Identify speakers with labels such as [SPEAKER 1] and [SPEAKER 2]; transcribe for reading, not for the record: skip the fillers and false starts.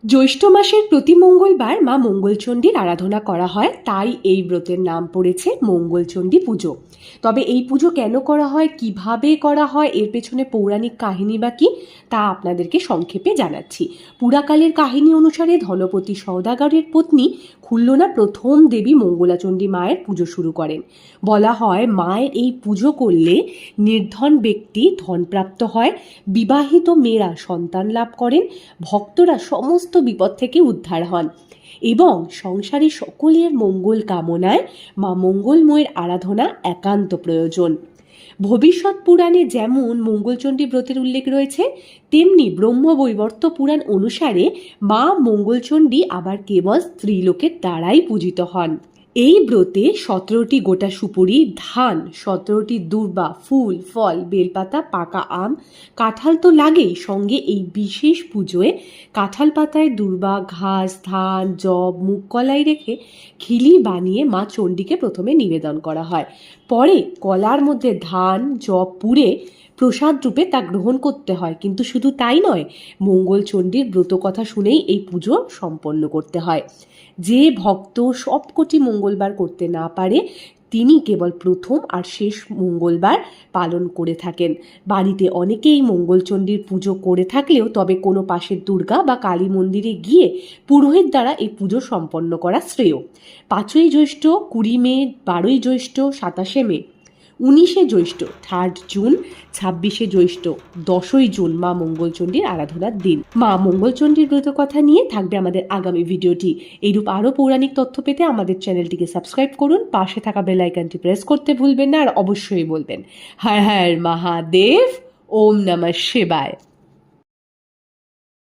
[SPEAKER 1] জ্যৈষ্ঠ মাসের প্রতি মঙ্গলবার মা মঙ্গলচণ্ডীর আরাধনা করা হয়, তাই এই ব্রতের নাম পড়েছে মঙ্গলচণ্ডী পুজো। তবে এই পুজো কেন করা হয়, কিভাবে করা হয়, এর পেছনে পৌরাণিক কাহিনী বা কি, তা আপনাদেরকে সংক্ষেপে জানাচ্ছি। পুরাকালের কাহিনী অনুসারে ধনপতি সওদাগরের পত্নী খুল্লনা প্রথম দেবী মঙ্গলাচণ্ডী মায়ের পুজো শুরু করেন। বলা হয় মায়ের এই পুজো করলে নির্ধন ব্যক্তি ধনপ্রাপ্ত হয়, বিবাহিত মেয়েরা সন্তান লাভ করেন, ভক্তরা সমস্ত বিপদ থেকে উদ্ধার হন এবং সংসারে সকলের মঙ্গল কামনায় মা মঙ্গলময়ের আরাধনা একান্ত প্রয়োজন। ভবিষ্যৎ পুরাণে যেমন মঙ্গলচণ্ডী ব্রতের উল্লেখ রয়েছে, তেমনি ব্রহ্মবৈবর্ত পুরাণ অনুসারে মা মঙ্গলচণ্ডী আবার কেবল স্ত্রীলোকের দ্বারাই পূজিত হন। এই ব্রতে 17টি গোটা সুপুরি, ধান, 17টি দূর্বা, ফুল, ফল, বেলপাতা, পাকা আম, কাঁঠাল তো লাগেই, সঙ্গে এই বিশেষ পুজোয় কাঁঠাল পাতায় দূর্বা, ঘাস, ধান, জব, মুগ কলাই রেখে খিলি বানিয়ে মা চণ্ডীকে প্রথমে নিবেদন করা হয়। পরে কলার মধ্যে ধান, জব পুড়ে প্রসাদ রূপে তা গ্রহণ করতে হয়। কিন্তু শুধু তাই নয়, মঙ্গলচণ্ডীর ব্রত কথা শুনেই এই পুজো সম্পন্ন করতে হয়। যে ভক্ত সবকটি মঙ্গলবার করতে না পারে, তিনি কেবল প্রথম আর শেষ মঙ্গলবার পালন করে থাকেন। বাড়িতে অনেকেই মঙ্গলচণ্ডীর পুজো করে থাকলেও তবে কোনো পাশের দুর্গা বা কালী মন্দিরে গিয়ে পুরোহিত দ্বারা এই পুজো সম্পন্ন করা শ্রেয়। 5ই জ্যৈষ্ঠ, 20 মে, 12ই জ্যৈষ্ঠ, 27শে মে, 19শে জ্যৈষ্ঠ, 3 জুন, 26শে জ্যৈষ্ঠ, 10ই জুন মা মঙ্গলচণ্ডীর আরাধনার দিন। মা মঙ্গলচণ্ডীর ব্রত কথা নিয়ে থাকবে আমাদের আগামী ভিডিওটি। এইরূপ আরও পৌরাণিক তথ্য পেতে আমাদের চ্যানেলটিকে সাবস্ক্রাইব করুন, পাশে থাকা বেল আইকনটি প্রেস করতে ভুলবেন না, আর অবশ্যই বলবেন হর হর মহাদেব, ওম নমঃ শিবায়।